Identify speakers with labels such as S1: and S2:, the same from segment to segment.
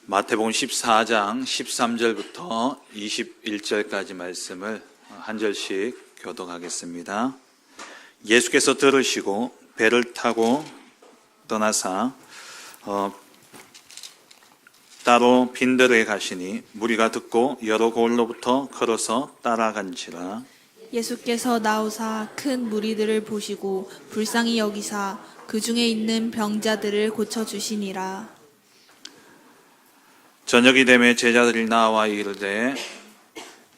S1: 마태복음 14장 13절부터 21절까지 말씀을 한 절씩 교독하겠습니다. 예수께서 들으시고 배를 타고 떠나사 따로 빈들에 가시니 무리가 듣고 여러 고을로부터 걸어서 따라간지라.
S2: 예수께서 나오사 큰 무리들을 보시고 불쌍히 여기사 그 중에 있는 병자들을 고쳐주시니라.
S1: 저녁이 되매 제자들이 나와 이르되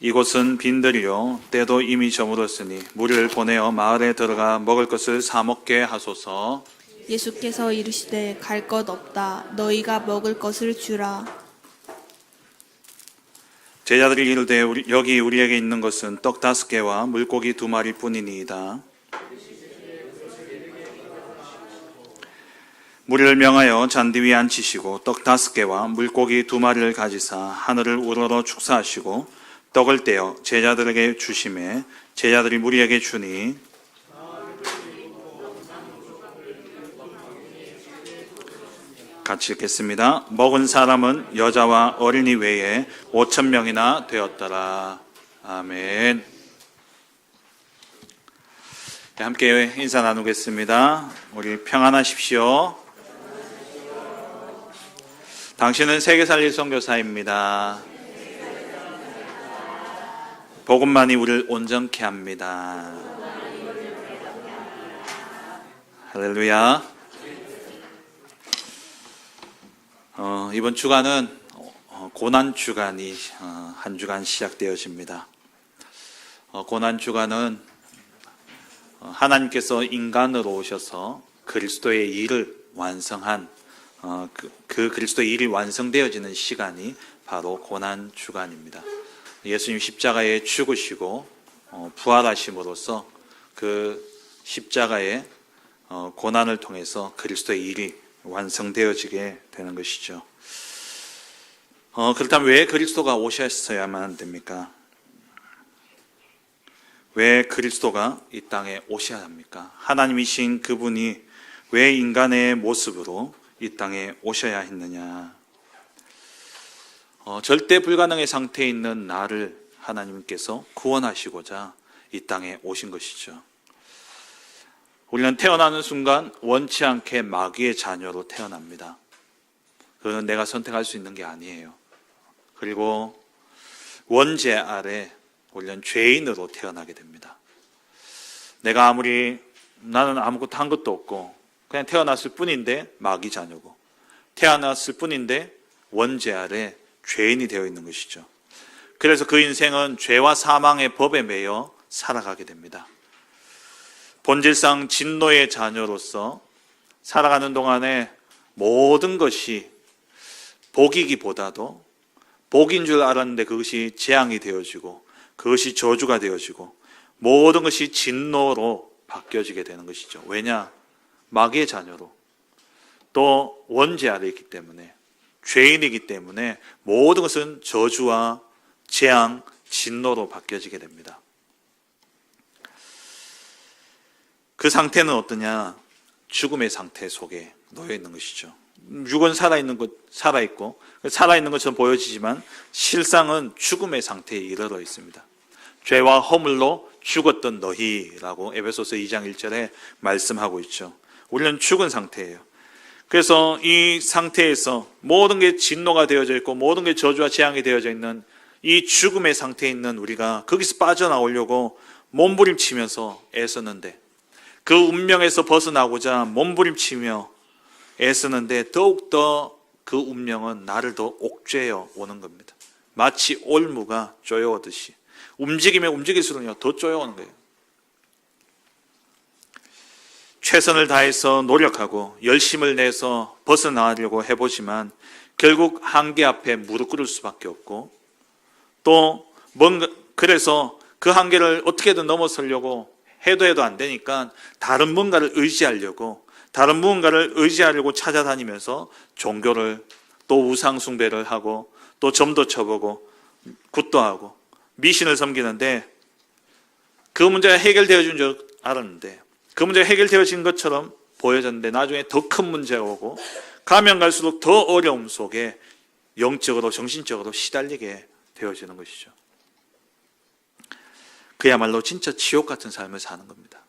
S1: 이곳은 빈들이요 때도 이미 저물었으니 무리를 보내어 마을에 들어가 먹을 것을 사 먹게 하소서.
S2: 예수께서 이르시되 갈 것 없다. 너희가 먹을 것을 주라.
S1: 제자들이 이르되 여기 우리에게 있는 것은 떡 5개와 물고기 2마리 뿐이니이다. 무리를 명하여 잔디 위에 앉히시고 떡 5개와 물고기 2마리를 가지사 하늘을 우러러 축사하시고 떡을 떼어 제자들에게 주시매 제자들이 무리에게 주니 같이 읽겠습니다. 먹은 사람은 여자와 어린이 외에 5,000명이나 되었더라. 아멘. 함께 인사 나누겠습니다. 우리 평안하십시오. 당신은 세계살릴 선교사입니다. 복음만이 우리를 온전케 합니다. 할렐루야. 이번 주간은 고난 주간이 한 주간 시작되어집니다. 고난 주간은 하나님께서 인간으로 오셔서 그리스도의 일을 완성한 그 그리스도의 일이 완성되어지는 시간이 바로 고난 주간입니다. 예수님 십자가에 죽으시고 부활하심으로써 그 십자가의 고난을 통해서 그리스도의 일이 완성되어지게 되는 것이죠. 그렇다면 왜 그리스도가 오셨어야만 됩니까? 왜 그리스도가 이 땅에 오셔야 합니까? 하나님이신 그분이 왜 인간의 모습으로 이 땅에 오셔야 했느냐? 절대 불가능의 상태에 있는 나를 하나님께서 구원하시고자 이 땅에 오신 것이죠. 우리는 태어나는 순간 원치 않게 마귀의 자녀로 태어납니다. 그건 내가 선택할 수 있는 게 아니에요. 그리고 원죄 아래 우리는 죄인으로 태어나게 됩니다. 나는 아무것도 한 것도 없고 그냥 태어났을 뿐인데 마귀 자녀고 태어났을 뿐인데 원죄 아래 죄인이 되어 있는 것이죠. 그래서 그 인생은 죄와 사망의 법에 매여 살아가게 됩니다. 본질상 진노의 자녀로서 살아가는 동안에 모든 것이 복이기보다도 복인 줄 알았는데 그것이 재앙이 되어지고 그것이 저주가 되어지고 모든 것이 진노로 바뀌어지게 되는 것이죠. 왜냐? 마귀의 자녀로 또 원죄 아래 있기 때문에 죄인이기 때문에 모든 것은 저주와 재앙, 진노로 바뀌어지게 됩니다. 그 상태는 어떠냐? 죽음의 상태 속에 놓여 있는 것이죠. 육은 살아있고 살아있는 것처럼 보여지지만 실상은 죽음의 상태에 이르러 있습니다. 죄와 허물로 죽었던 너희라고 에베소서 2장 1절에 말씀하고 있죠. 우리는 죽은 상태예요. 그래서 이 상태에서 모든 게 진노가 되어져 있고 모든 게 저주와 재앙이 되어져 있는 이 죽음의 상태에 있는 우리가 거기서 빠져나오려고 몸부림치면서 애쓰는데 그 운명에서 벗어나고자 몸부림치며 애쓰는데 더욱더 그 운명은 나를 더 옥죄어 오는 겁니다. 마치 올무가 쪼여오듯이 움직이면 움직일수록 더 쪼여오는 거예요. 최선을 다해서 노력하고 열심을 내서 벗어나려고 해보지만 결국 한계 앞에 무릎 꿇을 수밖에 없고 또 그래서 그 한계를 어떻게든 넘어서려고 해도 안 되니까 다른 무언가를 의지하려고 찾아다니면서 종교를 또 우상 숭배를 하고 또 점도 쳐보고 굿도 하고 미신을 섬기는데 그 문제가 해결되어진 줄 알았는데 그 문제가 해결되어진 것처럼 보여졌는데 나중에 더 큰 문제가 오고 가면 갈수록 더 어려움 속에 영적으로 정신적으로 시달리게 되어지는 것이죠. 그야말로 진짜 지옥 같은 삶을 사는 겁니다.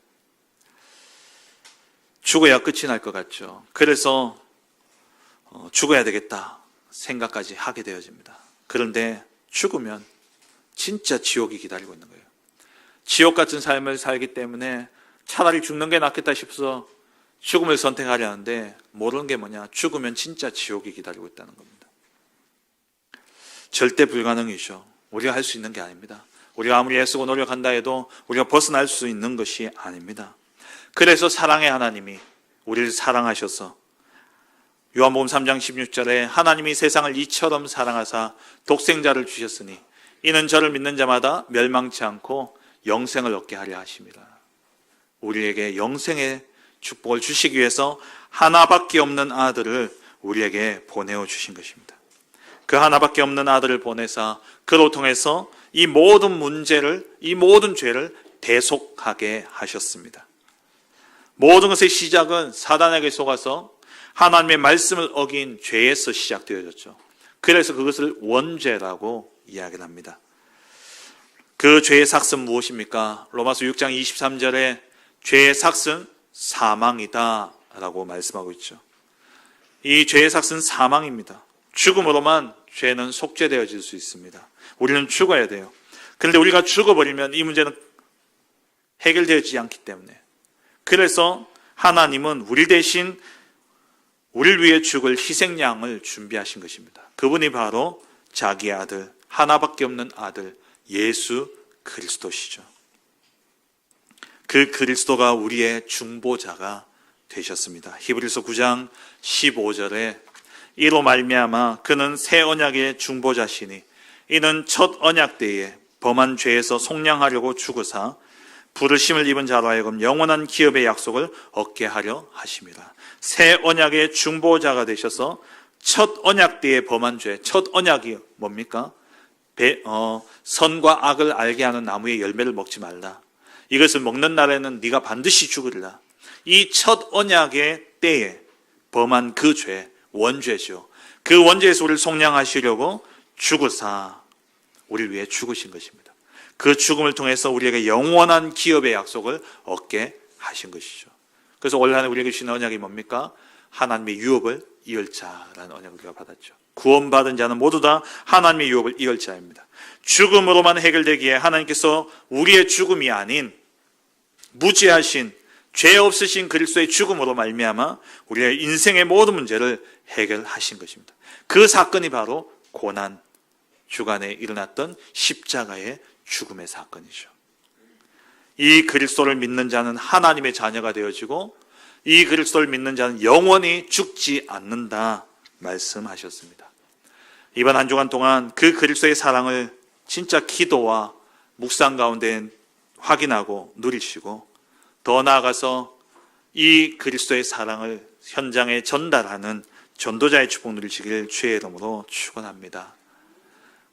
S1: 죽어야 끝이 날 것 같죠. 그래서 죽어야 되겠다 생각까지 하게 되어집니다. 그런데 죽으면 진짜 지옥이 기다리고 있는 거예요. 지옥 같은 삶을 살기 때문에 차라리 죽는 게 낫겠다 싶어서 죽음을 선택하려 하는데 모르는 게 뭐냐? 죽으면 진짜 지옥이 기다리고 있다는 겁니다. 절대 불가능이죠. 우리가 할 수 있는 게 아닙니다. 우리가 아무리 애쓰고 노력한다 해도 우리가 벗어날 수 있는 것이 아닙니다. 그래서 사랑의 하나님이 우리를 사랑하셔서 요한복음 3장 16절에 하나님이 세상을 이처럼 사랑하사 독생자를 주셨으니 이는 저를 믿는 자마다 멸망치 않고 영생을 얻게 하려 하심이라. 우리에게 영생의 축복을 주시기 위해서 하나밖에 없는 아들을 우리에게 보내어 주신 것입니다. 그 하나밖에 없는 아들을 보내사 그로 통해서 이 모든 문제를, 이 모든 죄를 대속하게 하셨습니다. 모든 것의 시작은 사단에게 속아서 하나님의 말씀을 어긴 죄에서 시작되어졌죠. 그래서 그것을 원죄라고 이야기를 합니다. 그 죄의 삭은 무엇입니까? 로마서 6장 23절에 죄의 삭은 사망이다 라고 말씀하고 있죠. 이 죄의 삭은 사망입니다. 죽음으로만 죄는 속죄되어질 수 있습니다. 우리는 죽어야 돼요. 그런데 우리가 죽어버리면 이 문제는 해결되지 않기 때문에, 그래서 하나님은 우리 대신 우리를 위해 죽을 희생양을 준비하신 것입니다. 그분이 바로 자기 아들, 하나밖에 없는 아들 예수 그리스도시죠. 그 그리스도가 우리의 중보자가 되셨습니다. 히브리서 9장 15절에 이로 말미암아 그는 새 언약의 중보자시니 이는 첫 언약 때에 범한 죄에서 속량하려고 죽으사 부르심을 입은 자로 하여금 영원한 기업의 약속을 얻게 하려 하심이라. 새 언약의 중보자가 되셔서 첫 언약 때에 범한 죄, 첫 언약이 뭡니까? 선과 악을 알게 하는 나무의 열매를 먹지 말라. 이것을 먹는 날에는 네가 반드시 죽으리라. 이 첫 언약의 때에 범한 그 죄, 원죄죠. 그 원죄에서 우리를 속량하시려고 죽으사 우리를 위해 죽으신 것입니다. 그 죽음을 통해서 우리에게 영원한 기업의 약속을 얻게 하신 것이죠. 그래서 올 한 해 우리에게 주신 언약이 뭡니까? 하나님의 유업을 이을 자라는 언약을 우리가 받았죠. 구원받은 자는 모두 다 하나님의 유업을 이을 자입니다. 죽음으로만 해결되기에 하나님께서 우리의 죽음이 아닌 무죄하신 죄 없으신 그리스도의 죽음으로 말미암아 우리의 인생의 모든 문제를 해결하신 것입니다. 그 사건이 바로 고난 주간에 일어났던 십자가의 죽음의 사건이죠. 이 그리스도를 믿는 자는 하나님의 자녀가 되어지고 이 그리스도를 믿는 자는 영원히 죽지 않는다 말씀하셨습니다. 이번 한 주간 동안 그 그리스도의 사랑을 진짜 기도와 묵상 가운데 확인하고 누리시고 더 나아가서 이 그리스도의 사랑을 현장에 전달하는 전도자의 축복 누리시길 주의 이름으로 축원합니다.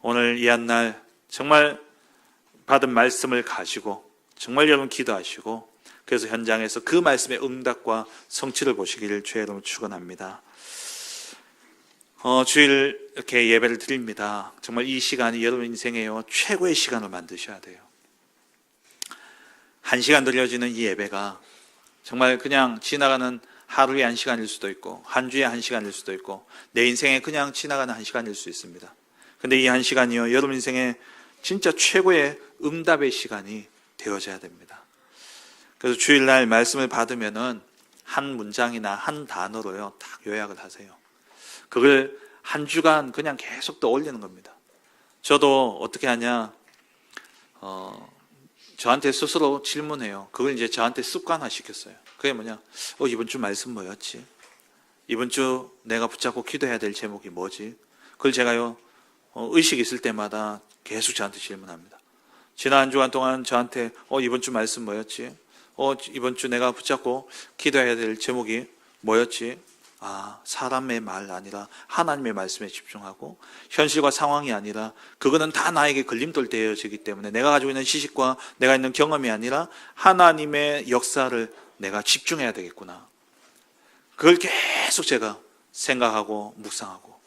S1: 오늘 이 한 날 정말 받은 말씀을 가지고 정말 여러분 기도하시고 그래서 현장에서 그 말씀의 응답과 성취를 보시기를 주의 이름으로 축원합니다. 주일 이렇게 예배를 드립니다. 정말 이 시간이 여러분 인생의 최고의 시간을 만드셔야 돼요. 1시간 들려지는 이 예배가 정말 그냥 지나가는 하루의 1시간일 수도 있고 한 주의 1시간일 수도 있고 내 인생에 그냥 지나가는 1시간일 수 있습니다. 근데 이 1시간이요 여러분 인생의 진짜 최고의 응답의 시간이 되어져야 됩니다. 그래서 주일날 말씀을 받으면은 한 문장이나 한 단어로요 딱 요약을 하세요. 그걸 한 주간 그냥 계속 떠올리는 겁니다. 저도 어떻게 하냐, 저한테 스스로 질문해요. 그걸 이제 저한테 습관화 시켰어요. 그게 뭐냐, 이번 주 말씀 뭐였지? 이번 주 내가 붙잡고 기도해야 될 제목이 뭐지? 그걸 제가요, 의식이 있을 때마다 계속 저한테 질문합니다. 지난 한 주간 동안 저한테, 이번 주 말씀 뭐였지? 이번 주 내가 붙잡고 기도해야 될 제목이 뭐였지? 사람의 말 아니라 하나님의 말씀에 집중하고 현실과 상황이 아니라 그거는 다 나에게 걸림돌 되어지기 때문에 내가 가지고 있는 지식과 내가 있는 경험이 아니라 하나님의 역사를 내가 집중해야 되겠구나. 그걸 계속 제가 생각하고 묵상하고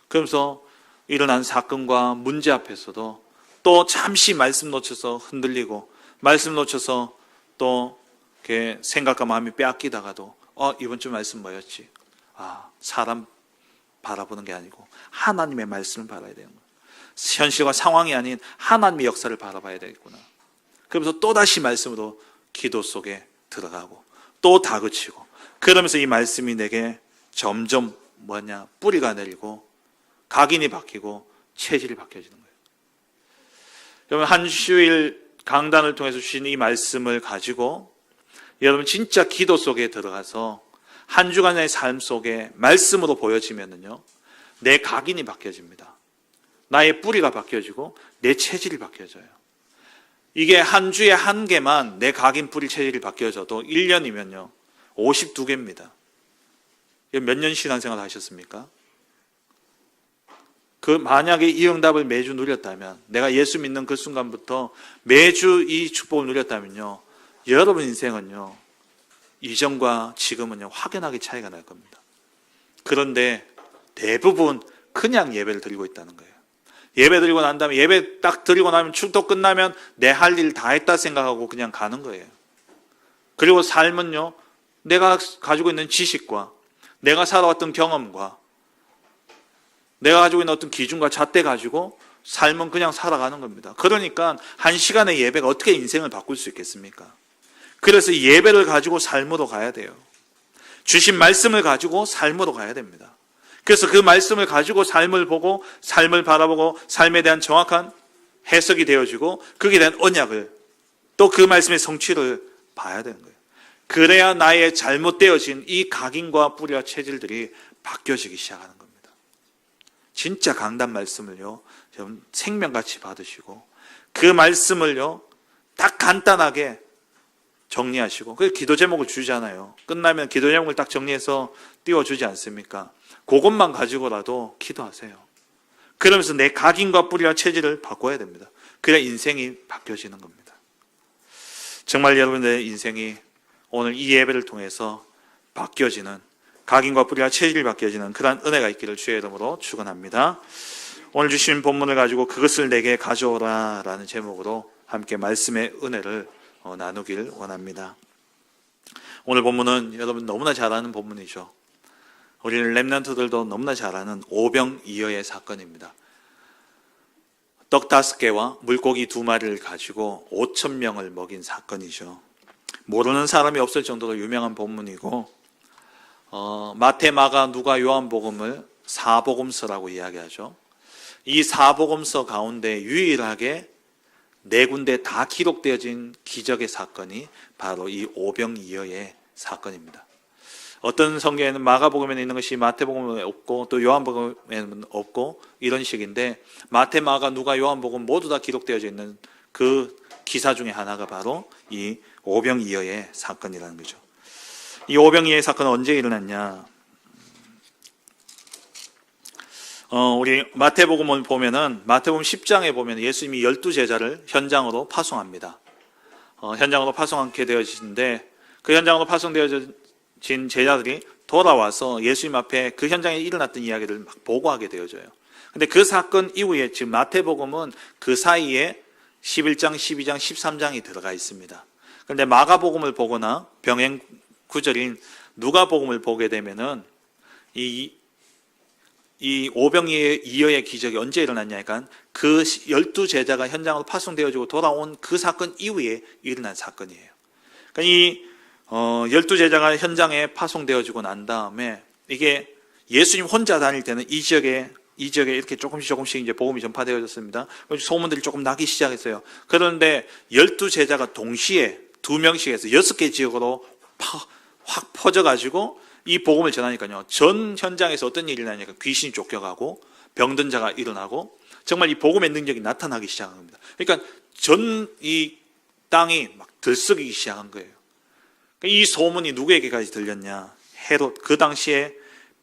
S1: 그러면서 일어난 사건과 문제 앞에서도 또 잠시 말씀 놓쳐서 흔들리고 말씀 놓쳐서 또 이렇게 생각과 마음이 빼앗기다가도 이번 주 말씀 뭐였지? 사람 바라보는 게 아니고 하나님의 말씀을 바라야 되는 거예요. 현실과 상황이 아닌 하나님의 역사를 바라봐야 되겠구나. 그러면서 또다시 말씀으로 기도 속에 들어가고 또 다그치고, 그러면서 이 말씀이 내게 점점 뿌리가 내리고 각인이 바뀌고 체질이 바뀌어지는 거예요. 여러분, 한 주일 강단을 통해서 주신 이 말씀을 가지고 여러분 진짜 기도 속에 들어가서 한 주간의 삶 속에 말씀으로 보여지면은요, 내 각인이 바뀌어집니다. 나의 뿌리가 바뀌어지고 내 체질이 바뀌어져요. 이게 한 주에 한 개만 내 각인 뿌리 체질이 바뀌어져도 1년이면요 52개입니다. 몇 년 신앙생활 하셨습니까? 만약에 이 응답을 매주 누렸다면, 내가 예수 믿는 그 순간부터 매주 이 축복을 누렸다면요, 여러분 인생은요 이전과 지금은요 확연하게 차이가 날 겁니다. 그런데 대부분 그냥 예배를 드리고 있다는 거예요. 예배 드리고 난 다음에, 예배 딱 드리고 나면 축도 끝나면 내 할 일 다 했다 생각하고 그냥 가는 거예요. 그리고 삶은요, 내가 가지고 있는 지식과 내가 살아왔던 경험과 내가 가지고 있는 어떤 기준과 잣대 가지고 삶은 그냥 살아가는 겁니다. 그러니까 한 시간의 예배가 어떻게 인생을 바꿀 수 있겠습니까? 그래서 예배를 가지고 삶으로 가야 돼요. 주신 말씀을 가지고 삶으로 가야 됩니다. 그래서 그 말씀을 가지고 삶을 보고, 삶을 바라보고, 삶에 대한 정확한 해석이 되어지고, 거기에 대한 언약을, 또 그 말씀의 성취를 봐야 되는 거예요. 그래야 나의 잘못되어진 이 각인과 뿌리와 체질들이 바뀌어지기 시작하는 겁니다. 진짜 강단 말씀을요, 여러분 생명같이 받으시고, 그 말씀을요 딱 간단하게 정리하시고, 그 기도 제목을 주잖아요. 끝나면 기도 제목을 딱 정리해서 띄워주지 않습니까? 그것만 가지고라도 기도하세요. 그러면서 내 각인과 뿌리와 체질을 바꿔야 됩니다. 그래야 인생이 바뀌어지는 겁니다. 정말 여러분의 인생이 오늘 이 예배를 통해서 바뀌어지는, 각인과 뿌리와 체질이 바뀌어지는 그러한 은혜가 있기를 주의 이름으로 축원합니다. 오늘 주신 본문을 가지고 그것을 내게 가져오라 라는 제목으로 함께 말씀의 은혜를 나누길 원합니다. 오늘 본문은 여러분 너무나 잘 아는 본문이죠. 우리 렘넌트들도 너무나 잘 아는 오병이어의 사건입니다. 떡 5개와 물고기 2마리를 가지고 5,000명을 먹인 사건이죠. 모르는 사람이 없을 정도로 유명한 본문이고, 마태, 마가, 누가, 요한복음을 사복음서라고 이야기하죠. 이 사복음서 가운데 유일하게 4군데 다 기록되어진 기적의 사건이 바로 이 오병이어의 사건입니다. 어떤 성경에는 마가복음에는 있는 것이 마태복음에 없고 또 요한복음에는 없고 이런 식인데, 마태, 마가, 누가, 요한복음 모두 다 기록되어져 있는 그 기사 중에 하나가 바로 이 오병이어의 사건이라는 거죠. 이 오병이어의 사건은 언제 일어났냐? 우리 마태복음을 보면은, 마태복음 10장에 보면 예수님이 12제자를 현장으로 파송합니다. 현장으로 파송하게 되어지는데, 그 현장으로 파송되어진 제자들이 돌아와서 예수님 앞에 그 현장에 일어났던 이야기를 막 보고하게 되어져요. 근데 그 사건 이후에 지금 마태복음은 그 사이에 11장, 12장, 13장이 들어가 있습니다. 그런데 마가복음을 보거나 병행 구절인 누가복음을 보게 되면은 이 오병이어의 기적이 언제 일어났냐니까 그 12제자가 현장으로 파송되어지고 돌아온 그 사건 이후에 일어난 사건이에요. 그러니까 이 12제자가 현장에 파송되어지고 난 다음에, 이게 예수님 혼자 다닐 때는 이 지역에 이렇게 조금씩 이제 복음이 전파되어졌습니다. 소문들이 조금 나기 시작했어요. 그런데 12제자가 동시에 2명씩 해서 6개 지역으로 확 퍼져가지고 이 복음을 전하니까요, 전 현장에서 어떤 일이 나냐니까 귀신이 쫓겨가고 병든 자가 일어나고 정말 이 복음의 능력이 나타나기 시작한 겁니다. 그러니까 전 이 땅이 막 들썩이기 시작한 거예요. 이 소문이 누구에게까지 들렸냐? 헤롯, 그 당시에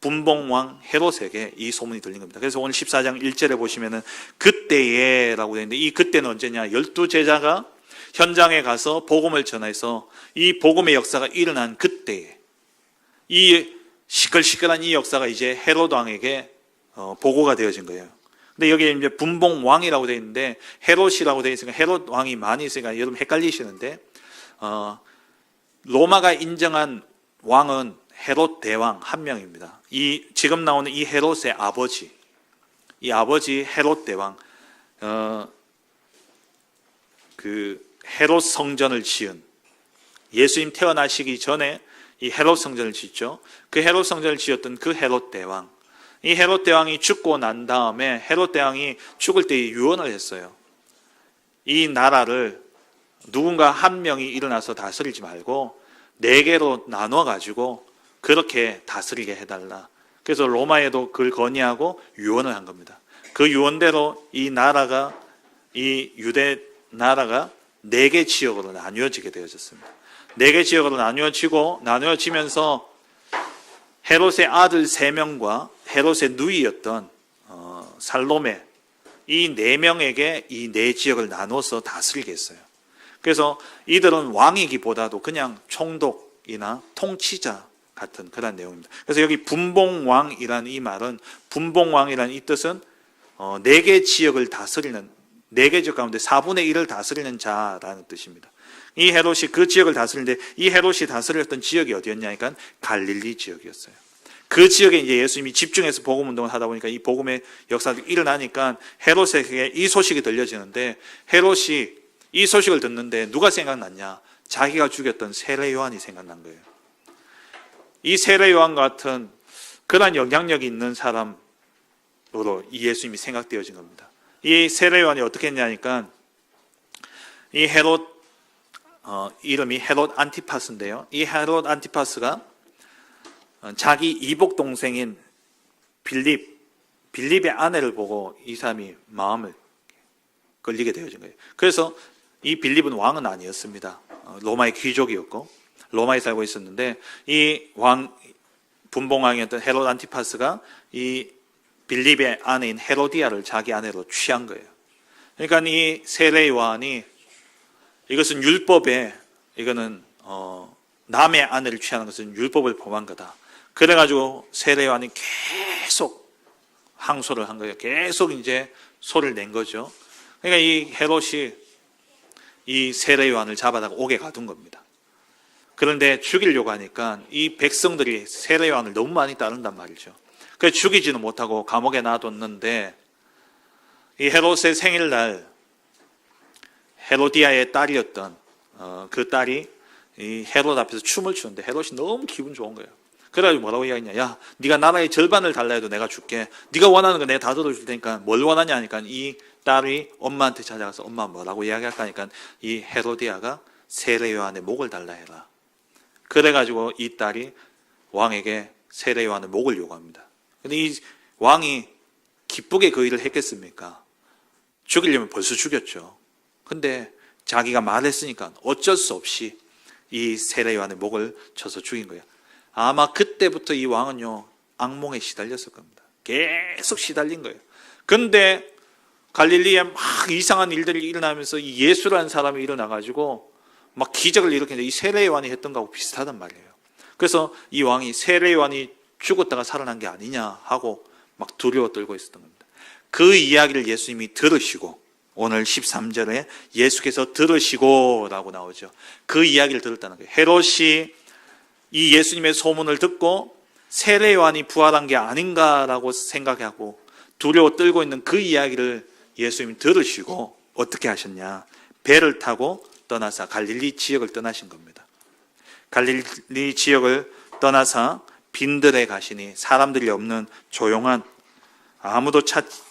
S1: 분봉왕 헤롯에게 이 소문이 들린 겁니다. 그래서 오늘 14장 1절에 보시면은 그때에 라고 되어 있는데, 이 그때는 언제냐? 12제자가 현장에 가서 복음을 전해서 이 복음의 역사가 일어난 그때에, 이 시끌시끌한 이 역사가 이제 헤롯 왕에게 보고가 되어진 거예요. 근데 여기에 이제 분봉 왕이라고 되어 있는데 헤롯이라고 되어 있으니까 헤롯 왕이 많이 있으니까 여러분 헷갈리시는데 로마가 인정한 왕은 헤롯 대왕 한 명입니다. 이 지금 나오는 이 헤롯의 아버지, 이 아버지 헤롯 대왕, 그 헤롯 성전을 지은, 예수님 태어나시기 전에 이 헤롯 성전을 짓죠. 그 헤롯 성전을 지었던 그 헤롯 대왕, 이 헤롯 대왕이 죽고 난 다음에 헤롯 대왕이 죽을 때 유언을 했어요. 이 나라를 누군가 한 명이 일어나서 다스리지 말고 4개로 나눠 가지고 그렇게 다스리게 해달라. 그래서 로마에도 그걸 건의하고 유언을 한 겁니다. 그 유언대로 이 나라가, 이 유대 나라가 4개 지역으로 나뉘어지게 되어졌습니다. 4개 지역으로 나뉘어지면서 헤롯의 아들 3명과 헤롯의 누이였던 살로메, 이 4명에게 이 4지역을 나눠서 다스리게 했어요. 그래서 이들은 왕이기보다도 그냥 총독이나 통치자 같은 그런 내용입니다. 그래서 여기 분봉왕이라는 이 말은, 분봉왕이라는 이 뜻은 4개 지역을 다스리는, 4개 지역 가운데 4분의 1을 다스리는 자라는 뜻입니다. 이 헤롯이 그 지역을 다스리는데, 이 헤롯이 다스렸던 지역이 어디였냐니까 갈릴리 지역이었어요. 그 지역에 이제 예수님이 집중해서 복음 운동을 하다 보니까 이 복음의 역사가 일어나니까 헤롯에게 이 소식이 들려지는데, 헤롯이 이 소식을 듣는데 누가 생각났냐? 자기가 죽였던 세례 요한이 생각난 거예요. 이 세례 요한 같은 그런 영향력이 있는 사람으로 이 예수님이 생각되어진 겁니다. 이 세례 요한이 어떻게 했냐니까, 이 헤롯 이름이 헤롯 안티파스인데요. 이 헤롯 안티파스가 자기 이복 동생인 빌립의 아내를 보고 이 사람이 마음을 걸리게 되어진 거예요. 그래서 이 빌립은 왕은 아니었습니다. 로마의 귀족이었고 로마에 살고 있었는데, 이 분봉왕이었던 헤롯 안티파스가 이 빌립의 아내인 헤로디아를 자기 아내로 취한 거예요. 그러니까 이 세례 요한이, 이것은 율법에, 이거는 남의 아내를 취하는 것은 율법을 범한 거다. 그래가지고 세례 요한이 계속 항소를 한 거예요. 계속 이제 소리를 낸 거죠. 그러니까 이 헤롯이 이 세례 요한을 잡아다가 옥에 가둔 겁니다. 그런데 죽이려고 하니까 이 백성들이 세례 요한을 너무 많이 따른단 말이죠. 그래서 죽이지는 못하고 감옥에 놔뒀는데, 이 헤롯의 생일날 헤로디아의 딸이었던 그 딸이 이 헤롯 앞에서 춤을 추는데 헤롯이 너무 기분 좋은 거예요. 그래가지고 뭐라고 이야기했냐? 야, 네가 나라의 절반을 달라 해도 내가 줄게. 네가 원하는 거 내가 다 들어줄 테니까 뭘 원하냐 하니까, 이 딸이 엄마한테 찾아가서 엄마 뭐라고 이야기할까 하니까, 이 헤로디아가 세례 요한의 목을 달라 해라. 그래가지고 이 딸이 왕에게 세례 요한의 목을 요구합니다. 근데 이 왕이 기쁘게 그 일을 했겠습니까? 죽이려면 벌써 죽였죠. 근데 자기가 말했으니까 어쩔 수 없이 이 세례 요한의 목을 쳐서 죽인 거예요. 아마 그때부터 이 왕은요, 악몽에 시달렸을 겁니다. 계속 시달린 거예요. 근데 갈릴리에 막 이상한 일들이 일어나면서 이 예수라는 사람이 일어나가지고 막 기적을 일으키는데, 이 세례 요한이 했던 거하고 비슷하단 말이에요. 그래서 이 왕이 세례 요한이 죽었다가 살아난 게 아니냐 하고 막 두려워 떨고 있었던 겁니다. 그 이야기를 예수님이 들으시고, 오늘 13절에 예수께서 들으시고 라고 나오죠. 그 이야기를 들었다는 거예요. 헤롯이 이 예수님의 소문을 듣고 세례 요한이 부활한 게 아닌가라고 생각하고 두려워 떨고 있는 그 이야기를 예수님이 들으시고 어떻게 하셨냐? 배를 타고 떠나서 갈릴리 지역을 떠나신 겁니다. 갈릴리 지역을 떠나서 빈들에 가시니, 사람들이 없는 조용한, 아무도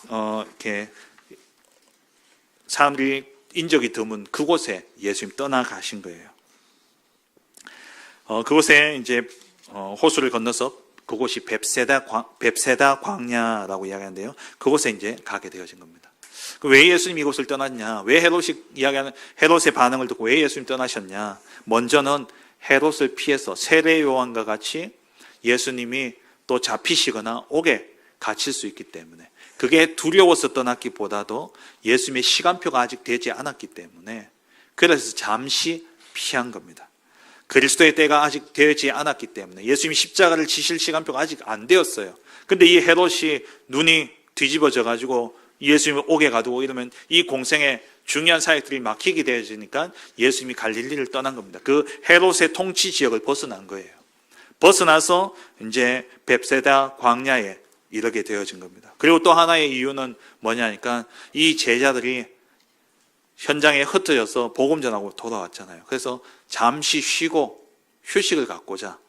S1: 이렇게 사람들이 인적이 드문 그곳에 예수님 떠나가신 거예요. 그곳에 이제 호수를 건너서, 그곳이 뱁세다 광야라고 이야기하는데요. 그곳에 이제 가게 되어진 겁니다. 왜 예수님이 이곳을 떠났냐? 왜 헤롯의 반응을 듣고 왜 예수님 떠나셨냐? 먼저는 헤롯을 피해서 세례 요한과 같이 예수님이 또 잡히시거나 옥에 갇힐 수 있기 때문에, 그게 두려워서 떠났기보다도 예수님의 시간표가 아직 되지 않았기 때문에, 그래서 잠시 피한 겁니다. 그리스도의 때가 아직 되지 않았기 때문에, 예수님이 십자가를 지실 시간표가 아직 안 되었어요. 근데 이 헤롯이 눈이 뒤집어져 가지고 예수님을 오게 가두고 이러면 이 공생의 중요한 사역들이 막히게 되어지니까 예수님이 갈릴리를 떠난 겁니다. 그 헤롯의 통치 지역을 벗어난 거예요. 벗어나서 이제 벳세다 광야에 이르게 되어진 겁니다. 그리고 또 하나의 이유는 뭐냐니까 이 제자들이 현장에 흩어져서 복음 전하고 돌아왔잖아요. 그래서 잠시 쉬고 휴식을 갖고자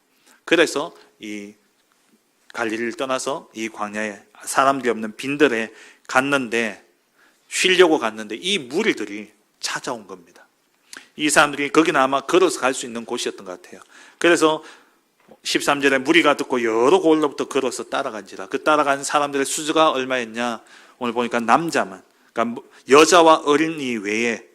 S1: 그래서 이 갈릴리를 떠나서 이 광야에 사람들이 없는 빈들에 갔는데 쉬려고 갔는데 이 무리들이 찾아온 겁니다. 이 사람들이 거기는 아마 걸어서 갈 수 있는 곳이었던 것 같아요. 그래서 13절에 무리가 듣고 여러 곳로부터 걸어서 따라간지라. 그 따라간 사람들의 수가 얼마였냐? 오늘 보니까 남자만, 그러니까 여자와 어린이 외에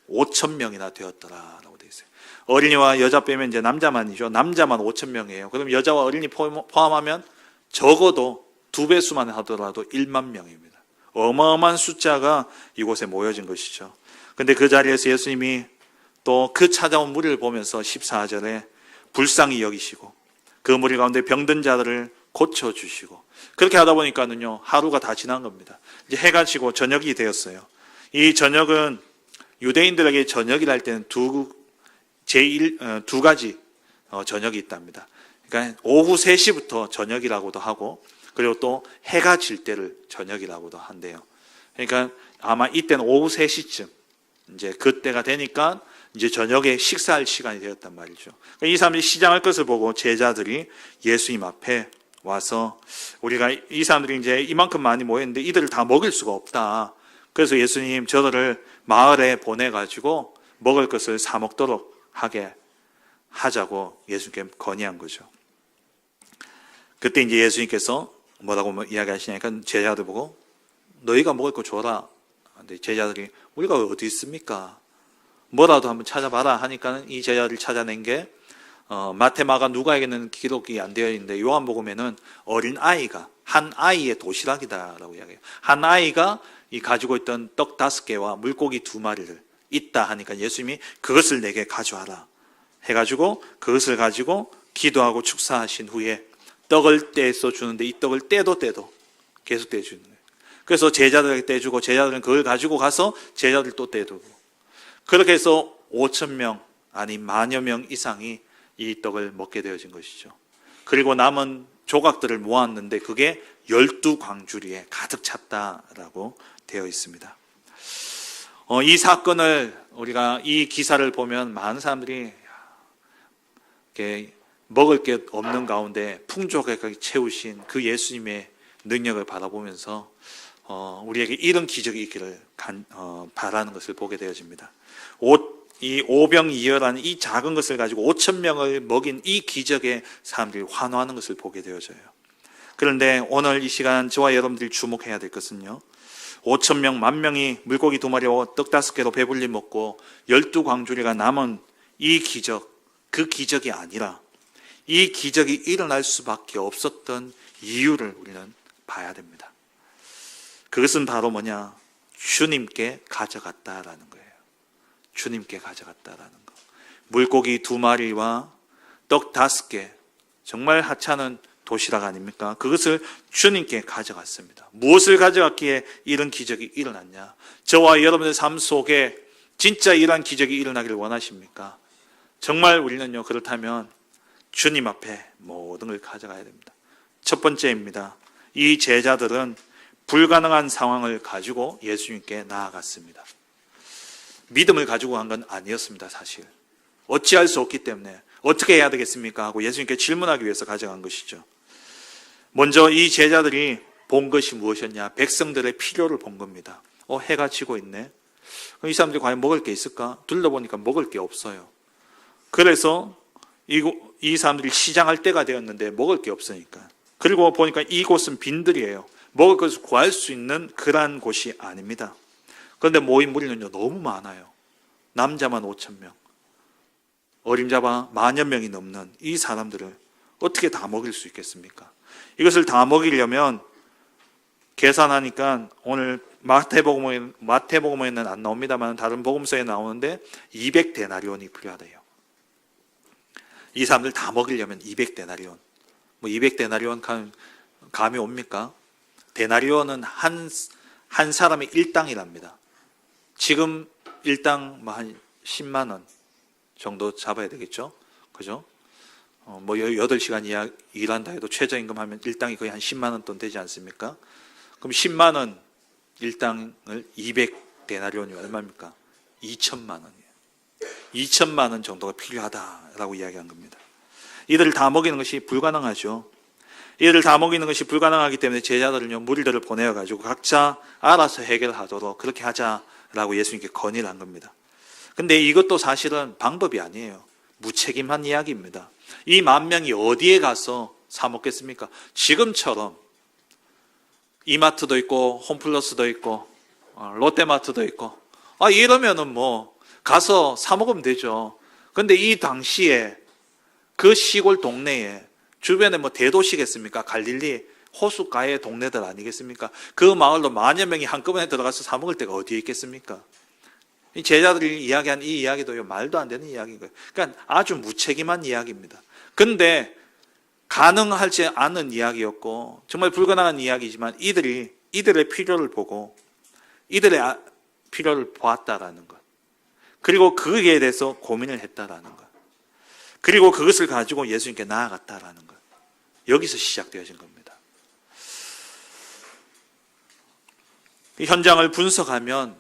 S1: 5,000명이나 되었더라라고 되어 있어요. 어린이와 여자 빼면 이제 남자만이죠. 남자만 5,000명이에요. 그럼 여자와 어린이 포함하면 적어도 2배수만 하더라도 1만 명입니다. 어마어마한 숫자가 이곳에 모여진 것이죠. 근데 그 자리에서 예수님이 또 그 찾아온 무리를 보면서 14절에 불쌍히 여기시고 그 무리 가운데 병든 자들을 고쳐주시고 그렇게 하다 보니까는요 하루가 다 지난 겁니다. 이제 해가 지고 저녁이 되었어요. 이 저녁은 유대인들에게 저녁이랄 때는 두 가지 저녁이 있답니다. 그러니까 오후 3시부터 저녁이라고도 하고 그리고 또 해가 질 때를 저녁이라고도 한대요. 그러니까 아마 이때는 오후 3시쯤 이제 그때가 되니까 이제 저녁에 식사할 시간이 되었단 말이죠. 그러니까 이 사람들이 시장할 것을 보고 제자들이 예수님 앞에 와서 우리가 이 사람들이 이제 이만큼 많이 모였는데 이들을 다 먹일 수가 없다. 그래서 예수님 저들을 마을에 보내가지고 먹을 것을 사 먹도록 하자고 예수님께 건의한 거죠. 그때 이제 예수님께서 뭐라고 이야기하시냐니까 제자들 보고 너희가 먹을 거 줘라. 근데 제자들이 우리가 어디 있습니까? 뭐라도 한번 찾아봐라 하니까 이 제자들을 찾아낸 게 마태, 마가, 누가에게는 기록이 안 되어 있는데 요한복음에는 어린 아이가 한 아이의 도시락이다라고 이야기해요. 한 아이가 이 가지고 있던 떡 5개와 물고기 2마리를 있다 하니까 예수님이 그것을 내게 가져와라 해가지고 그것을 가지고 기도하고 축사하신 후에 떡을 떼서 주는데 이 떡을 떼도 계속 떼주는 거예요. 그래서 제자들에게 떼주고 제자들은 그걸 가지고 가서 제자들 또 떼두고 그렇게 해서 5,000명 아니 10,000여 명 이상이 이 떡을 먹게 되어진 것이죠. 그리고 남은 조각들을 모았는데 그게 12광주리에 가득 찼다라고 되어 있습니다. 이 사건을 우리가 이 기사를 보면 많은 사람들이 이렇게 먹을 게 없는 가운데 풍족하게 채우신 그 예수님의 능력을 바라보면서 우리에게 이런 기적이 있기를 바라는 것을 보게 되어집니다. 이 오병이어라는 이 작은 것을 가지고 5,000명을 먹인 이 기적에 사람들이 환호하는 것을 보게 되어져요. 그런데 오늘 이 시간 저와 여러분들이 주목해야 될 것은요. 5,000명, 10,000명이 물고기 2마리와 떡 5개로 배불리 먹고 12광주리가 남은 이 기적, 그 기적이 아니라 이 기적이 일어날 수밖에 없었던 이유를 우리는 봐야 됩니다. 그것은 바로 뭐냐? 주님께 가져갔다라는 거예요. 주님께 가져갔다라는 거. 물고기 2마리와 떡 5개, 정말 하찮은 도시락 아닙니까? 그것을 주님께 가져갔습니다. 무엇을 가져갔기에 이런 기적이 일어났냐? 저와 여러분의 삶 속에 진짜 이러한 기적이 일어나기를 원하십니까? 정말 우리는요, 그렇다면 주님 앞에 모든 걸 가져가야 됩니다. 첫 번째입니다. 이 제자들은 불가능한 상황을 가지고 예수님께 나아갔습니다. 믿음을 가지고 간 건 아니었습니다, 사실. 어찌할 수 없기 때문에 어떻게 해야 되겠습니까? 하고 예수님께 질문하기 위해서 가져간 것이죠. 먼저 이 제자들이 본 것이 무엇이었냐? 백성들의 필요를 본 겁니다. 해가 지고 있네. 그럼 이 사람들이 과연 먹을 게 있을까? 둘러보니까 먹을 게 없어요. 그래서 이 사람들이 시장할 때가 되었는데 먹을 게 없으니까. 그리고 보니까 이곳은 빈들이에요. 먹을 것을 구할 수 있는 그러한 곳이 아닙니다. 그런데 모인 무리는요, 너무 많아요. 남자만 5,000명, 어림잡아 10,000여 명이 넘는 이 사람들을 어떻게 다 먹일 수 있겠습니까? 이것을 다 먹이려면 계산하니까 오늘 마태복음에는 안 나옵니다만 다른 복음서에 나오는데 200데나리온이 필요하대요. 이 사람들 다 먹이려면 200데나리온. 200데나리온 감이 옵니까? 데나리온은 한 한 사람의 일당이랍니다. 지금 일당 뭐 한 10만 원 정도 잡아야 되겠죠? 그죠? 뭐 8시간 일한다 해도 최저임금 하면 일당이 거의 한 10만 원 돈 되지 않습니까? 그럼 10만 원 일당을 200데나리온이 얼마입니까? 2천만 원이에요. 2천만 원 정도가 필요하다라고 이야기한 겁니다. 이들을 다 먹이는 것이 불가능하죠. 이들을 다 먹이는 것이 불가능하기 때문에 제자들은요, 무리들을 보내어가지고 각자 알아서 해결하도록 그렇게 하자라고 예수님께 건의를 한 겁니다. 근데 이것도 사실은 방법이 아니에요. 무책임한 이야기입니다. 이 10,000명이 어디에 가서 사 먹겠습니까? 지금처럼 이마트도 있고 홈플러스도 있고 롯데마트도 있고 이러면은 뭐 가서 사 먹으면 되죠. 근데 이 당시에 그 시골 동네에 주변에 뭐 대도시겠습니까? 갈릴리 호숫가의 동네들 아니겠습니까? 그 마을로 만여 명이 한꺼번에 들어가서 사 먹을 데가 어디에 있겠습니까? 이 제자들이 이야기한 이 이야기도 말도 안 되는 이야기인 거예요. 그러니까 아주 무책임한 이야기입니다. 근데 가능하지 않은 이야기였고 정말 불가능한 이야기지만 이들의 필요를 보고 이들의 필요를 보았다라는 것, 그리고 그에 대해서 고민을 했다라는 것, 그리고 그것을 가지고 예수님께 나아갔다라는 것, 여기서 시작되어진 겁니다. 이 현장을 분석하면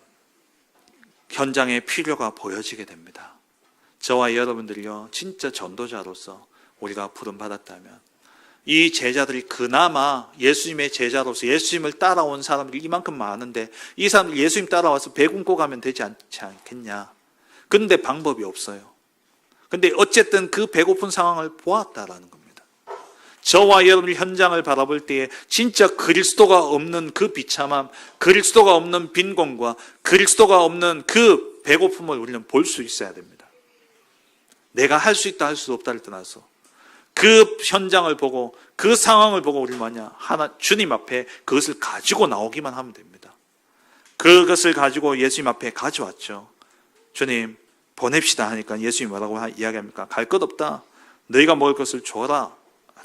S1: 현장의 필요가 보여지게 됩니다. 저와 여러분들이요, 진짜 전도자로서 우리가 부름받았다면 이 제자들이 그나마 예수님의 제자로서 예수님을 따라온 사람들이 이만큼 많은데 이 사람들 예수님 따라와서 배 굶고 가면 되지 않지 않겠냐. 근데 방법이 없어요. 근데 어쨌든 그 배고픈 상황을 보았다라는 겁니다. 저와 여러분이 현장을 바라볼 때에 진짜 그리스도가 없는 그 비참함, 그리스도가 없는 빈곤과 그리스도가 없는 그 배고픔을 우리는 볼 수 있어야 됩니다. 내가 할 수 있다 할 수 없다를 떠나서 그 현장을 보고 그 상황을 보고 우리는 뭐냐, 주님 앞에 그것을 가지고 나오기만 하면 됩니다. 그것을 가지고 예수님 앞에 가져왔죠. 주님 보냅시다 하니까 예수님이 뭐라고 이야기합니까? 갈 것 없다. 너희가 먹을 것을 줘라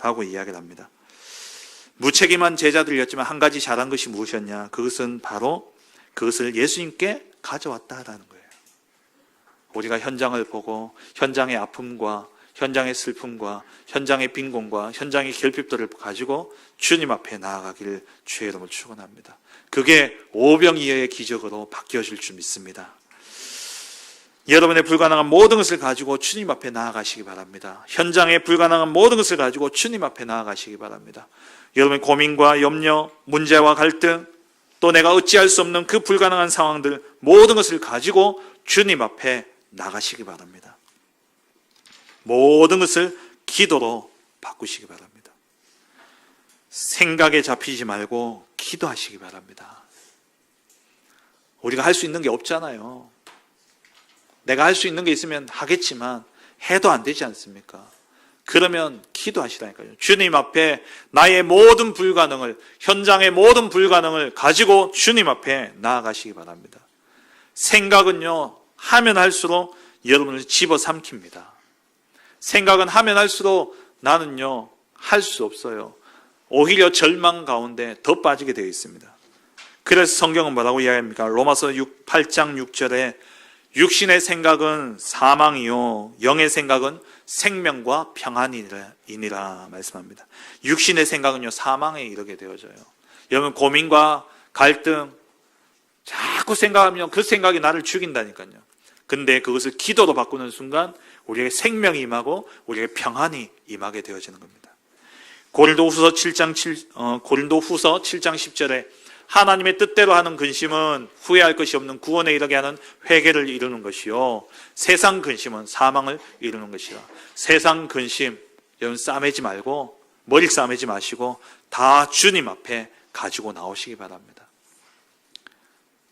S1: 라고 이야기를 합니다. 무책임한 제자들이었지만 한 가지 잘한 것이 무엇이었냐? 그것은 바로 그것을 예수님께 가져왔다라는 거예요. 우리가 현장을 보고 현장의 아픔과 현장의 슬픔과 현장의 빈곤과 현장의 결핍들을 가지고 주님 앞에 나아가기를 주의 이름으로 축원합니다. 그게 오병이어의 기적으로 바뀌어질 줄 믿습니다. 여러분의 불가능한 모든 것을 가지고 주님 앞에 나아가시기 바랍니다. 현장에 불가능한 모든 것을 가지고 주님 앞에 나아가시기 바랍니다. 여러분의 고민과 염려, 문제와 갈등, 또 내가 어찌할 수 없는 그 불가능한 상황들 모든 것을 가지고 주님 앞에 나가시기 바랍니다. 모든 것을 기도로 바꾸시기 바랍니다. 생각에 잡히지 말고 기도하시기 바랍니다. 우리가 할 수 있는 게 없잖아요. 내가 할 수 있는 게 있으면 하겠지만 해도 안 되지 않습니까? 그러면 기도하시라니까요. 주님 앞에 나의 모든 불가능을, 현장의 모든 불가능을 가지고 주님 앞에 나아가시기 바랍니다. 생각은요, 하면 할수록 여러분을 집어삼킵니다. 생각은 하면 할수록 나는요, 할 수 없어요. 오히려 절망 가운데 더 빠지게 되어 있습니다. 그래서 성경은 뭐라고 이야기합니까? 로마서 8장 6절에 육신의 생각은 사망이요 영의 생각은 생명과 평안이니라 말씀합니다. 육신의 생각은요 사망에 이르게 되어져요. 여러분 고민과 갈등 자꾸 생각하면 그 생각이 나를 죽인다니까요. 근데 그것을 기도로 바꾸는 순간 우리에게 생명이 임하고 우리에게 평안이 임하게 되어지는 겁니다. 고린도후서 7장 10절에 하나님의 뜻대로 하는 근심은 후회할 것이 없는 구원에 이르게 하는 회개를 이루는 것이요 세상 근심은 사망을 이루는 것이라. 세상 근심 여러분 싸매지 말고 머리 싸매지 마시고 다 주님 앞에 가지고 나오시기 바랍니다.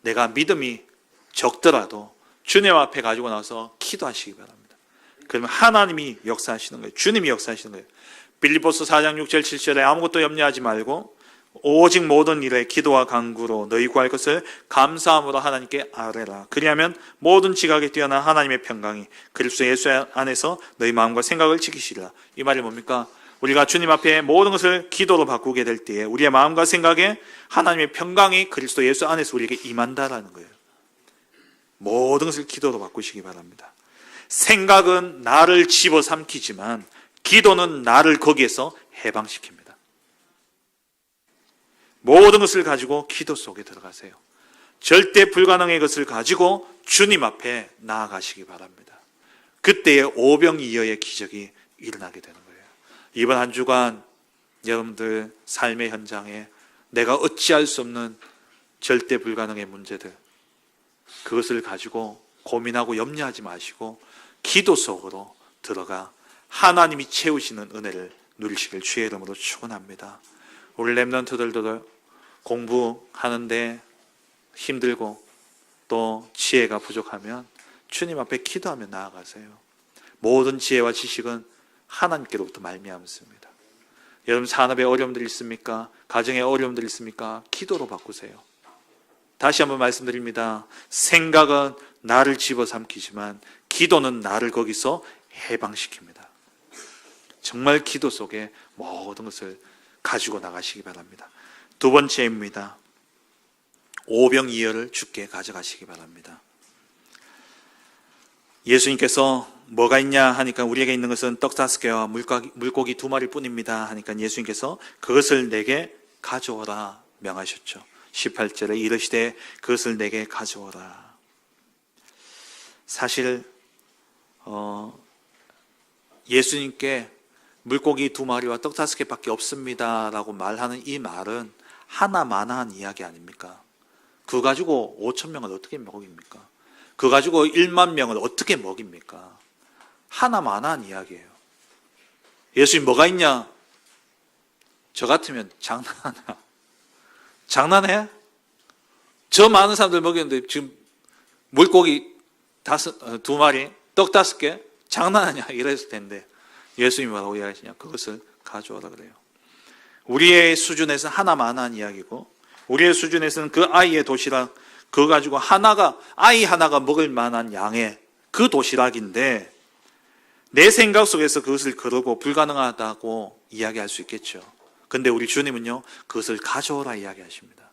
S1: 내가 믿음이 적더라도 주님 앞에 가지고 나와서 기도하시기 바랍니다. 그러면 하나님이 역사하시는 거예요. 주님이 역사하시는 거예요. 빌립보서 4장 6절 7절에 아무것도 염려하지 말고 오직 모든 일에 기도와 간구로 너희 구할 것을 감사함으로 하나님께 아뢰라. 그리하면 모든 지각에 뛰어난 하나님의 평강이 그리스도 예수 안에서 너희 마음과 생각을 지키시리라. 이 말이 뭡니까? 우리가 주님 앞에 모든 것을 기도로 바꾸게 될 때에 우리의 마음과 생각에 하나님의 평강이 그리스도 예수 안에서 우리에게 임한다라는 거예요. 모든 것을 기도로 바꾸시기 바랍니다. 생각은 나를 집어삼키지만 기도는 나를 거기에서 해방시킵니다. 모든 것을 가지고 기도 속에 들어가세요. 절대 불가능의 것을 가지고 주님 앞에 나아가시기 바랍니다. 그때에 오병이어의 기적이 일어나게 되는 거예요. 이번 한 주간 여러분들 삶의 현장에 내가 어찌할 수 없는 절대 불가능의 문제들, 그것을 가지고 고민하고 염려하지 마시고 기도 속으로 들어가 하나님이 채우시는 은혜를 누리시길 주의 이름으로 축원합니다. 우리 렘넌트들도 공부하는데 힘들고 또 지혜가 부족하면 주님 앞에 기도하며 나아가세요. 모든 지혜와 지식은 하나님께로부터 말미암습니다. 여러분 산업에 어려움들이 있습니까? 가정에 어려움들이 있습니까? 기도로 바꾸세요. 다시 한번 말씀드립니다. 생각은 나를 집어삼키지만 기도는 나를 거기서 해방시킵니다. 정말 기도 속에 모든 것을 가지고 나가시기 바랍니다. 두 번째입니다. 오병이어를 주께 가져가시기 바랍니다. 예수님께서 뭐가 있냐 하니까 우리에게 있는 것은 떡 5개와 물고기 2마리 뿐입니다 하니까 예수님께서 그것을 내게 가져오라 명하셨죠. 18절에 이르시되 그것을 내게 가져오라. 사실 예수님께 물고기 2마리와 떡 5개밖에 없습니다 라고 말하는 이 말은 하나마나한 이야기 아닙니까? 그거 가지고 5,000명을 어떻게 먹입니까? 그거 가지고 1만 명을 어떻게 먹입니까? 하나마나한 이야기예요. 예수님 뭐가 있냐? 저 같으면 장난하나? 장난해? 저 많은 사람들 먹였는데 지금 물고기 2마리, 떡 5개? 장난하냐? 이랬을 텐데 예수님이 뭐라고 이야기하시냐? 그것을 가져오라 그래요. 우리의 수준에서 하나만한 이야기고 우리의 수준에서는 그 아이의 도시락 그거 가지고 아이 하나가 먹을 만한 양의 그 도시락인데 내 생각 속에서 그것을 그러고 불가능하다고 이야기할 수 있겠죠. 근데 우리 주님은요 그것을 가져오라 이야기하십니다.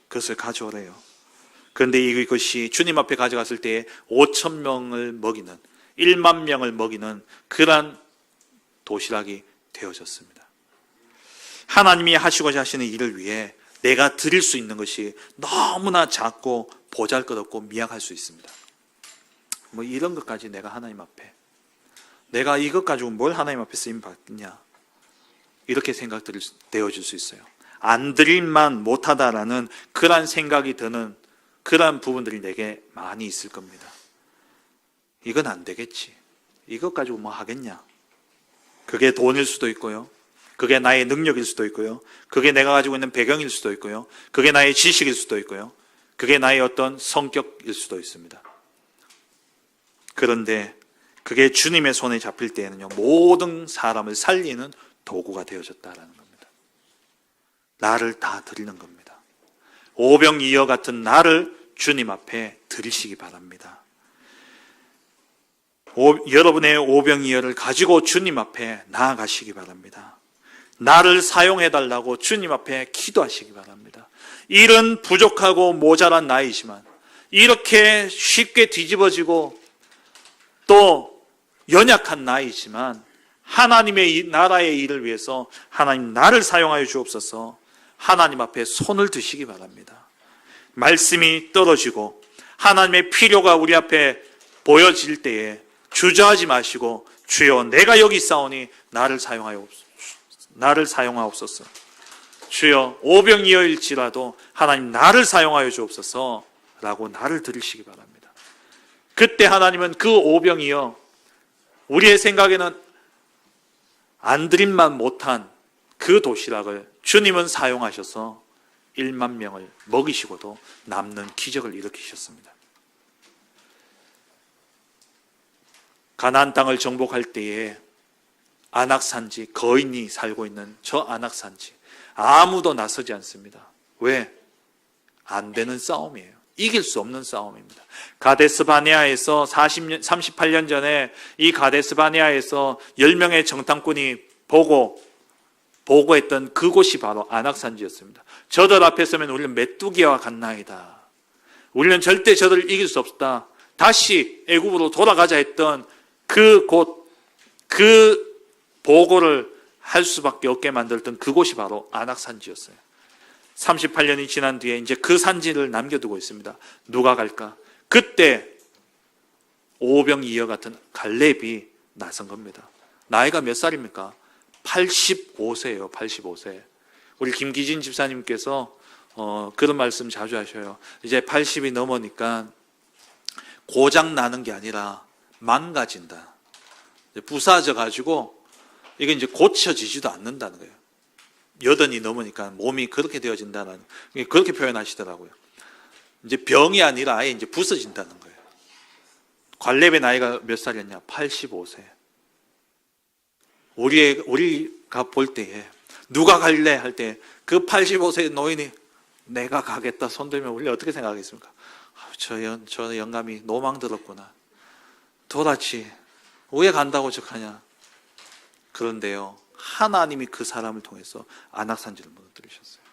S1: 그것을 가져오래요. 그런데 이것이 주님 앞에 가져갔을 때에 5,000명을 먹이는 1만 명을 먹이는 그러한 도시락이 되어졌습니다. 하나님이 하시고자 하시는 일을 위해 내가 드릴 수 있는 것이 너무나 작고 보잘것없고 미약할 수 있습니다. 뭐 이런 것까지 내가 하나님 앞에 내가 이것 가지고 뭘 하나님 앞에 쓰임 받냐 이렇게 생각들이 되어질 수 있어요. 안 드릴만 못하다라는 그러한 생각이 드는 그러한 부분들이 내게 많이 있을 겁니다. 이건 안 되겠지. 이것 가지고 뭐 하겠냐. 그게 돈일 수도 있고요. 그게 나의 능력일 수도 있고요. 그게 내가 가지고 있는 배경일 수도 있고요. 그게 나의 지식일 수도 있고요. 그게 나의 어떤 성격일 수도 있습니다. 그런데 그게 주님의 손에 잡힐 때에는요, 모든 사람을 살리는 도구가 되어졌다라는 겁니다. 나를 다 드리는 겁니다. 오병이어 같은 나를 주님 앞에 드리시기 바랍니다. 여러분의 오병이어를 가지고 주님 앞에 나아가시기 바랍니다. 나를 사용해달라고 주님 앞에 기도하시기 바랍니다. 일은 부족하고 모자란 나이지만 이렇게 쉽게 뒤집어지고 또 연약한 나이지만 하나님의 나라의 일을 위해서 하나님 나를 사용하여 주옵소서. 하나님 앞에 손을 드시기 바랍니다. 말씀이 떨어지고 하나님의 필요가 우리 앞에 보여질 때에 주저하지 마시고 주여 내가 여기 있사오니 나를 사용하옵소서. 주여 오병이어일지라도 하나님 나를 사용하여 주옵소서 라고 나를 드리시기 바랍니다. 그때 하나님은 그 오병이어 우리의 생각에는 안 드림만 못한 그 도시락을 주님은 사용하셔서 1만 명을 먹이시고도 남는 기적을 일으키셨습니다. 가나안 땅을 정복할 때에 안악산지 거인이 살고 있는 저 안악산지 아무도 나서지 않습니다. 왜? 안 되는 싸움이에요. 이길 수 없는 싸움입니다. 가데스 바네아에서 38년 전에 이 가데스 바네아에서 10명의 정탐꾼이 보고했던 그곳이 바로 안악산지였습니다. 저들 앞에 서면 우리는 메뚜기와 같나이다. 우리는 절대 저들을 이길 수 없다. 다시 애굽으로 돌아가자 했던 그곳, 그 보고를 할 수밖에 없게 만들었던 그곳이 바로 안악산지였어요. 38년이 지난 뒤에 이제 그 산지를 남겨두고 있습니다. 누가 갈까? 그때 오병이어 같은 갈렙이 나선 겁니다. 나이가 몇 살입니까? 85세예요. 85세. 우리 김기진 집사님께서 그런 말씀 자주 하셔요. 이제 80이 넘으니까 고장 나는 게 아니라 망가진다. 부사져 가지고 이게 이제 고쳐지지도 않는다는 거예요. 여든이 넘으니까 몸이 그렇게 되어진다는, 그렇게 표현하시더라고요. 이제 병이 아니라 아예 이제 부서진다는 거예요. 갈렙의 나이가 몇 살이었냐? 85세. 우리가 볼 때에 누가 갈래 할 때 그 85세 노인이 내가 가겠다 손 들면 우리 어떻게 생각하겠습니까? 저 영감이 노망 들었구나. 도라치 왜 간다고 척하냐? 그런데요, 하나님이 그 사람을 통해서 안악산지를 무너뜨리셨어요.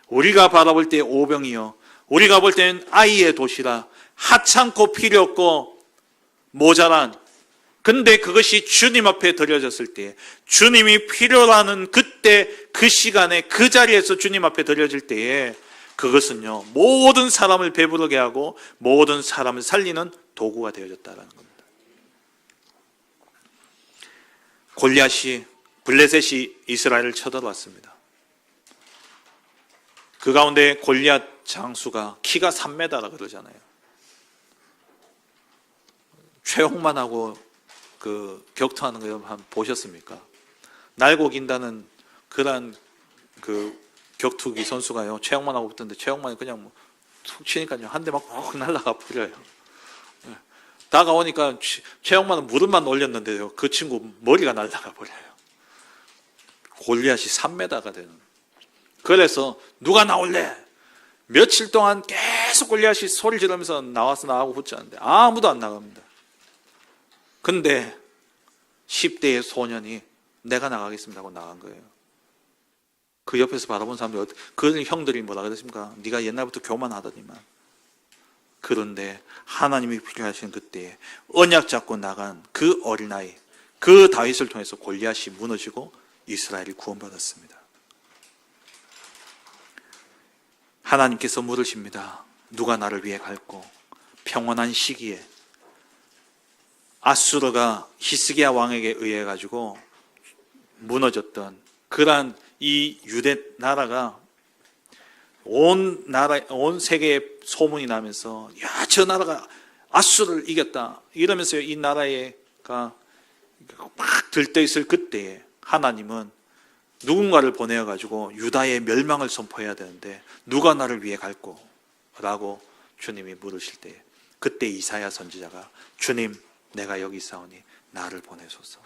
S1: 우리가 바라볼 때 오병이요, 우리가 볼 때는 아이의 도시라, 하찮고 필요 없고 모자란, 근데 그것이 주님 앞에 드려졌을 때, 주님이 필요라는 그때 그 시간에 그 자리에서 주님 앞에 드려질 때에 그것은요 모든 사람을 배부르게 하고 모든 사람을 살리는 도구가 되어졌다는 겁니다. 골리앗이, 블레셋이 이스라엘을 쳐들어왔습니다. 그 가운데 골리앗 장수가 키가 3m라 그러잖아요. 최홍만하고 그 격투하는 거 한번 보셨습니까? 날고 긴다는 그런 그 격투기 선수가요, 최홍만하고 붙었는데 최홍만이 그냥 툭 치니까요 한 대 막 훅 날아가 버려요. 다가오니까 최홍만은 무릎만 올렸는데요, 그 친구 머리가 날아가 버려요. 골리앗이 3m가 되는. 그래서 누가 나올래? 며칠 동안 계속 골리앗이 소리 지르면서 나가고 붙였는데 아무도 안 나갑니다. 근데 10대의 소년이 내가 나가겠습니다 하고 나간 거예요. 그 옆에서 바라본 사람들이, 그 형들이 뭐라 그랬습니까? 네가 옛날부터 교만하더니만. 그런데 하나님이 필요하신 그때에 언약 잡고 나간 그 어린아이, 그 다윗을 통해서 골리앗이 무너지고 이스라엘이 구원받았습니다. 하나님께서 물으십니다. 누가 나를 위해 갈고? 평온한 시기에 아수르가 히스기야 왕에게 의해 가지고 무너졌던 그러한 이 유대 나라가 온 세계에 소문이 나면서, 야, 저 나라가 아수르를 이겼다 이러면서 이 나라가 막 들떠있을 그때에 하나님은 누군가를 보내어 가지고 유다의 멸망을 선포해야 되는데 누가 나를 위해 갈고? 라고 주님이 물으실 때, 그때 이사야 선지자가 주님, 내가 여기 있사오니 나를 보내소서.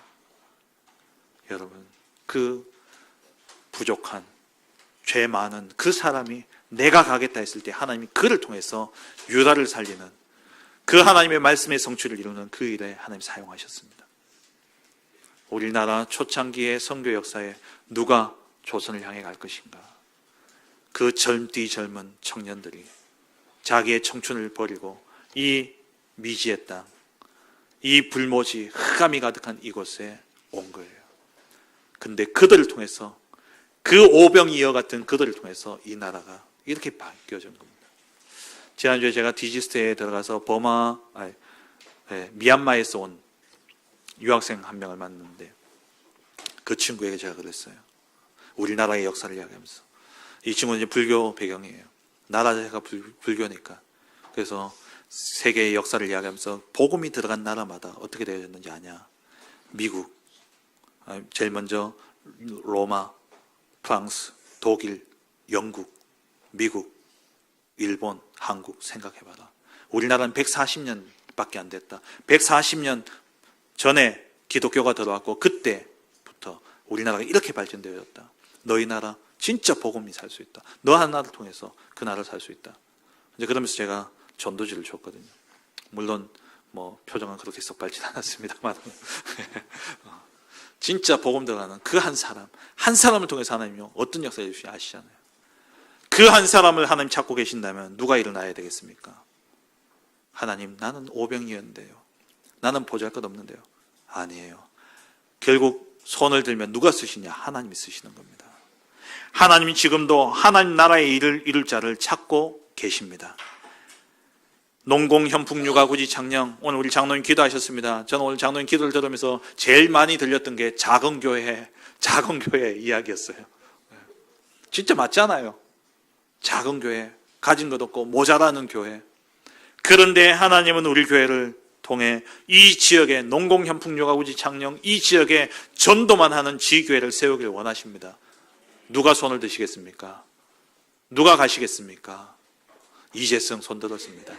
S1: 여러분, 그 부족한 죄 많은 그 사람이 내가 가겠다 했을 때 하나님이 그를 통해서 유다를 살리는, 그 하나님의 말씀의 성취를 이루는 그 일에 하나님 사용하셨습니다. 우리나라 초창기의 선교 역사에 누가 조선을 향해 갈 것인가? 그 젊디 젊은 청년들이 자기의 청춘을 버리고 이 미지의 땅, 이 불모지 흑암이 가득한 이곳에 온 거예요. 근데 그들을 통해서, 그 오병이어 같은 그들을 통해서 이 나라가 이렇게 바뀌어진 겁니다. 지난주에 제가 디지스트에 들어가서 미얀마에서 온 유학생 한 명을 만났는데 그 친구에게 제가 그랬어요. 우리나라의 역사를 이야기하면서. 이 친구는 이제 불교 배경이에요. 나라 자체가 불교니까. 그래서 세계의 역사를 이야기하면서 복음이 들어간 나라마다 어떻게 되어졌는지 아냐? 미국, 제일 먼저 로마, 프랑스, 독일, 영국, 미국, 일본, 한국 생각해봐라. 우리나라는 140년밖에 안 됐다. 140년 전에 기독교가 들어왔고 그때부터 우리나라가 이렇게 발전되어졌다. 너희 나라 진짜 복음이 살 수 있다. 너 하나를 통해서 그 나라를 살 수 있다. 이제 그러면서 제가 전도지를 줬거든요. 물론 뭐 표정은 그렇게 썩 밝진 않았습니다만 진짜 복음 들어가는 그 한 사람을 통해서 하나님이 어떤 역사를 해주시는지 아시잖아요. 그 한 사람을 하나님 찾고 계신다면 누가 일어나야 되겠습니까? 하나님, 나는 오병이었는데요. 나는 보잘것없는데요. 아니에요. 결국 손을 들면 누가 쓰시냐? 하나님이 쓰시는 겁니다. 하나님이 지금도 하나님 나라의 일을 이룰 자를 찾고 계십니다. 농공, 현풍, 육아, 구지, 창녕. 오늘 우리 장로님 기도하셨습니다. 저는 오늘 장로님 기도를 들으면서 제일 많이 들렸던 게 작은 교회 이야기였어요. 진짜 맞잖아요. 작은 교회, 가진 것 없고 모자라는 교회. 그런데 하나님은 우리 교회를 통해 이 지역에 농공, 현풍, 육아, 구지, 창녕 이 지역에 전도만 하는 지교회를 세우기를 원하십니다. 누가 손을 드시겠습니까? 누가 가시겠습니까? 이재성 손 들었습니다.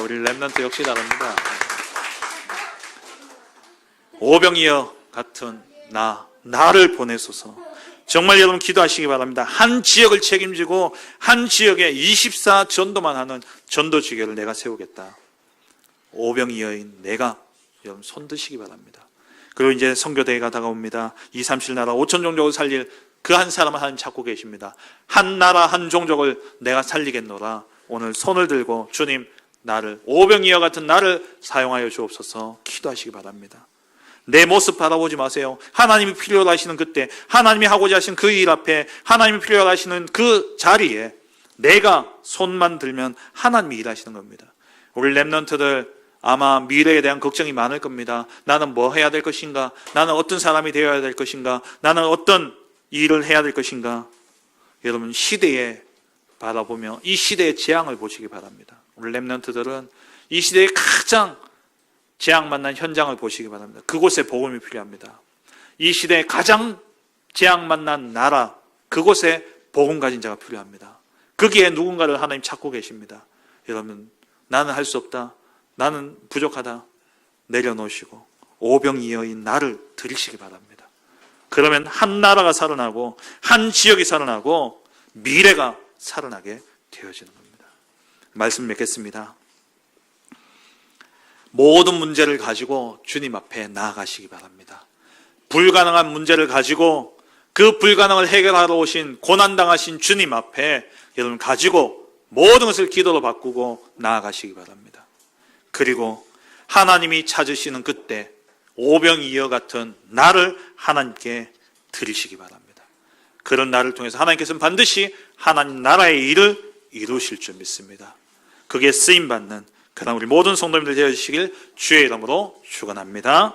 S1: 우리 렘넌트 역시 다릅니다. 오병이어 같은 나를 보내소서. 정말 여러분 기도하시기 바랍니다. 한 지역을 책임지고 한 지역에 24 전도만 하는 전도지교를 내가 세우겠다. 오병이어인 내가 여러분 손 드시기 바랍니다. 그리고 이제 선교대회가 다가옵니다. 2, 3, 7 나라 5천 종족을 살릴 그 한 사람을 하나님 찾고 계십니다. 한 나라 한 종족을 내가 살리겠노라. 오늘 손을 들고 주님 나를 오병이어 같은 나를 사용하여 주옵소서 기도하시기 바랍니다. 내 모습 바라보지 마세요. 하나님이 필요로 하시는 그때 하나님이 하고자 하신 그 일 앞에 하나님이 필요로 하시는 그 자리에 내가 손만 들면 하나님이 일하시는 겁니다. 우리 렘넌트들 아마 미래에 대한 걱정이 많을 겁니다. 나는 뭐 해야 될 것인가? 나는 어떤 사람이 되어야 될 것인가? 나는 어떤 일을 해야 될 것인가? 여러분 시대에 바라보며 이 시대의 재앙을 보시기 바랍니다. 우리 렘넌트들은 이 시대의 가장 재앙 만난 현장을 보시기 바랍니다. 그곳에 복음이 필요합니다. 이 시대에 가장 재앙 만난 나라 그곳에 복음 가진 자가 필요합니다. 거기에 누군가를 하나님 찾고 계십니다. 여러분 나는 할 수 없다. 나는 부족하다. 내려놓으시고 오병이어인 나를 들이시기 바랍니다. 그러면 한 나라가 살아나고 한 지역이 살아나고 미래가 살아나게 되어지는 겁니다. 말씀 맺겠습니다. 모든 문제를 가지고 주님 앞에 나아가시기 바랍니다. 불가능한 문제를 가지고 그 불가능을 해결하러 오신 고난당하신 주님 앞에 여러분 가지고 모든 것을 기도로 바꾸고 나아가시기 바랍니다. 그리고 하나님이 찾으시는 그때 오병이어 같은 나를 하나님께 드리시기 바랍니다. 그런 나를 통해서 하나님께서는 반드시 하나님 나라의 일을 이루실 줄 믿습니다. 그게 쓰임받는 그러나 우리 모든 성도님들 되어주시길 주의 이름으로 축원합니다.